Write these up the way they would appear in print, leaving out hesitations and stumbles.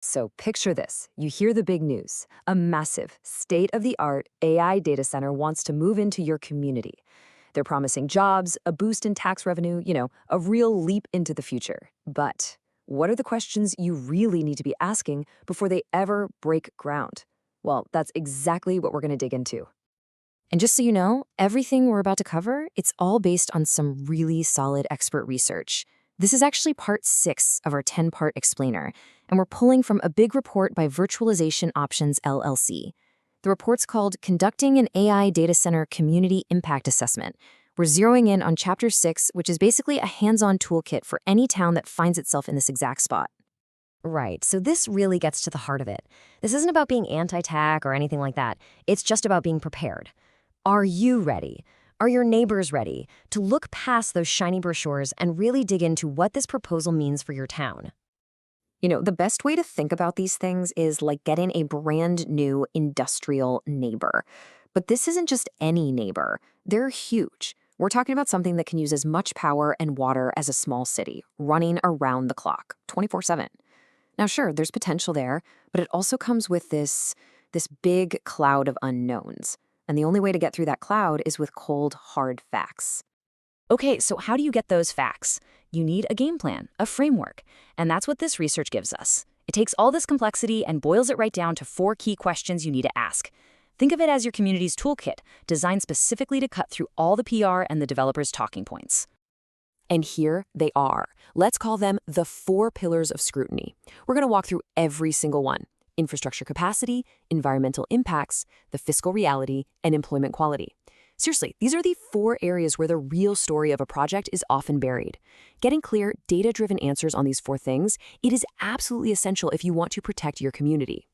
So picture this. You hear the big news. A massive, state-of-the-art AI data center wants to move into your community. They're promising jobs, a boost in tax revenue, a real leap into the future. But what are the questions you really need to be asking before they ever break ground? Well, that's exactly what we're going to dig into. And just so you know, everything we're about to cover, it's all based on some really solid expert research. This is actually part 6 of our 10-part explainer, and we're pulling from a big report by Virtualization Options LLC. The report's called Conducting an AI Data Center Community Impact Assessment. We're zeroing in on Chapter 6, which is basically a hands-on toolkit for any town that finds itself in this exact spot. Right, so this really gets to the heart of it. This isn't about being anti-tech or anything like that. It's just about being prepared. Are you ready? Are your neighbors ready to look past those shiny brochures and really dig into what this proposal means for your town? The best way to think about these things is like getting a brand new industrial neighbor. But this isn't just any neighbor. They're huge. We're talking about something that can use as much power and water as a small city, running around the clock, 24/7. Now, sure, there's potential there, but it also comes with this big cloud of unknowns. And the only way to get through that cloud is with cold, hard facts. Okay, so how do you get those facts? You need a game plan, a framework, and that's what this research gives us. It takes all this complexity and boils it right down to 4 key questions you need to ask. Think of it as your community's toolkit, designed specifically to cut through all the PR and the developers' talking points. And here they are. Let's call them the 4 pillars of scrutiny. We're going to walk through every single one: infrastructure capacity, environmental impacts, the fiscal reality, and employment quality. Seriously, these are the 4 areas where the real story of a project is often buried. Getting clear, data-driven answers on these 4 things, it is absolutely essential if you want to protect your community.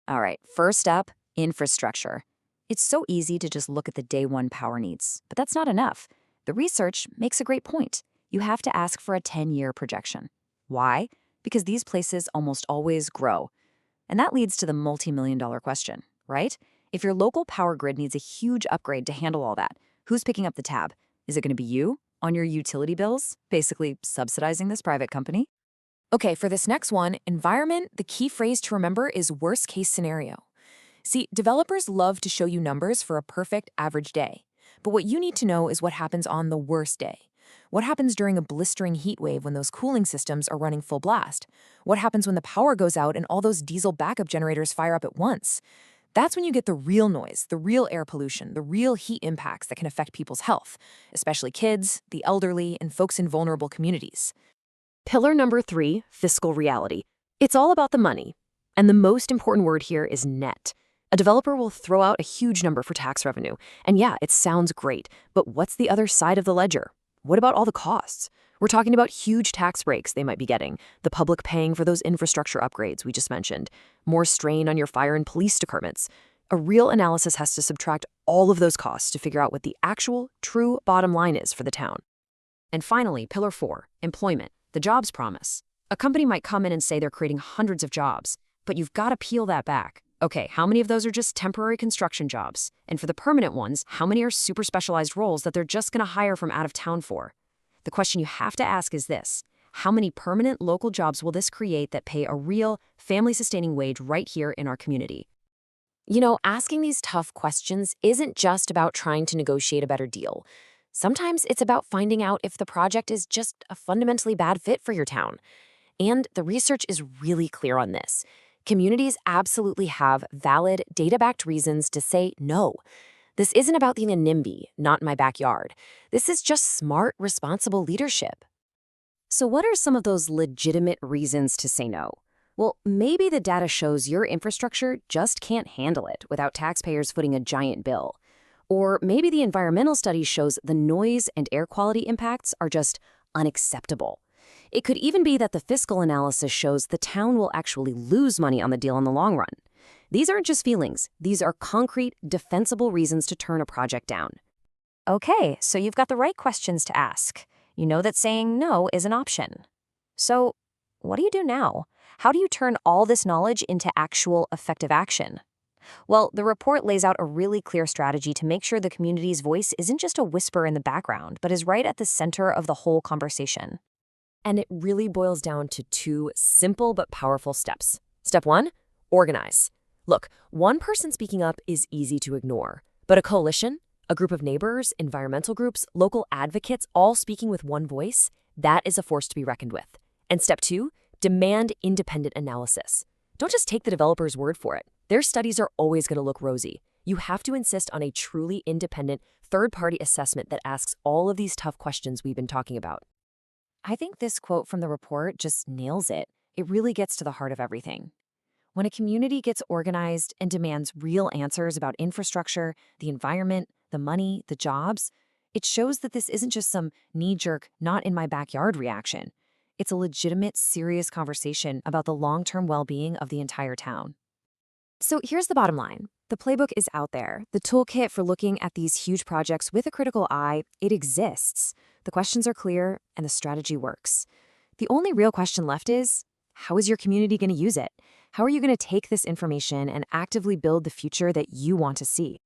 All right, first up, infrastructure. It's so easy to just look at the day one power needs, but that's not enough. The research makes a great point. You have to ask for a 10-year projection. Why? Because these places almost always grow. And that leads to the multi-million-dollar question, right? If your local power grid needs a huge upgrade to handle all that, who's picking up the tab? Is it going to be you on your utility bills, basically subsidizing this private company? Okay, for this next one, environment, the key phrase to remember is worst case scenario. See, developers love to show you numbers for a perfect average day. But what you need to know is what happens on the worst day. What happens during a blistering heat wave when those cooling systems are running full blast? What happens when the power goes out and all those diesel backup generators fire up at once? That's when you get the real noise, the real air pollution, the real heat impacts that can affect people's health, especially kids, the elderly, and folks in vulnerable communities. Pillar number 3, fiscal reality. It's all about the money. And the most important word here is net. A developer will throw out a huge number for tax revenue. And yeah, it sounds great, but what's the other side of the ledger? What about all the costs? We're talking about huge tax breaks they might be getting, the public paying for those infrastructure upgrades we just mentioned, more strain on your fire and police departments. A real analysis has to subtract all of those costs to figure out what the actual, true bottom line is for the town. And finally, Pillar 4, employment, the jobs promise. A company might come in and say they're creating hundreds of jobs, but you've got to peel that back. Okay, how many of those are just temporary construction jobs? And for the permanent ones, how many are super specialized roles that they're just going to hire from out of town for? The question you have to ask is this: how many permanent local jobs will this create that pay a real, family-sustaining wage right here in our community? Asking these tough questions isn't just about trying to negotiate a better deal. Sometimes it's about finding out if the project is just a fundamentally bad fit for your town. And the research is really clear on this. Communities absolutely have valid, data-backed reasons to say no. This isn't about being a NIMBY, not in my backyard. This is just smart, responsible leadership. So what are some of those legitimate reasons to say no? Well, maybe the data shows your infrastructure just can't handle it without taxpayers footing a giant bill. Or maybe the environmental study shows the noise and air quality impacts are just unacceptable. It could even be that the fiscal analysis shows the town will actually lose money on the deal in the long run. These aren't just feelings. These are concrete, defensible reasons to turn a project down. Okay, so you've got the right questions to ask. You know that saying no is an option. So what do you do now? How do you turn all this knowledge into actual effective action? Well, the report lays out a really clear strategy to make sure the community's voice isn't just a whisper in the background, but is right at the center of the whole conversation. And it really boils down to 2 simple but powerful steps. Step 1, organize. Look, one person speaking up is easy to ignore, but a coalition, a group of neighbors, environmental groups, local advocates, all speaking with one voice, that is a force to be reckoned with. And step 2, demand independent analysis. Don't just take the developer's word for it. Their studies are always going to look rosy. You have to insist on a truly independent, third-party assessment that asks all of these tough questions we've been talking about. I think this quote from the report just nails it. It really gets to the heart of everything. When a community gets organized and demands real answers about infrastructure, the environment, the money, the jobs, it shows that this isn't just some knee-jerk, not-in-my-backyard reaction. It's a legitimate, serious conversation about the long-term well-being of the entire town. So here's the bottom line. The playbook is out there. The toolkit for looking at these huge projects with a critical eye, it exists. The questions are clear, and the strategy works. The only real question left is, how is your community going to use it? How are you going to take this information and actively build the future that you want to see?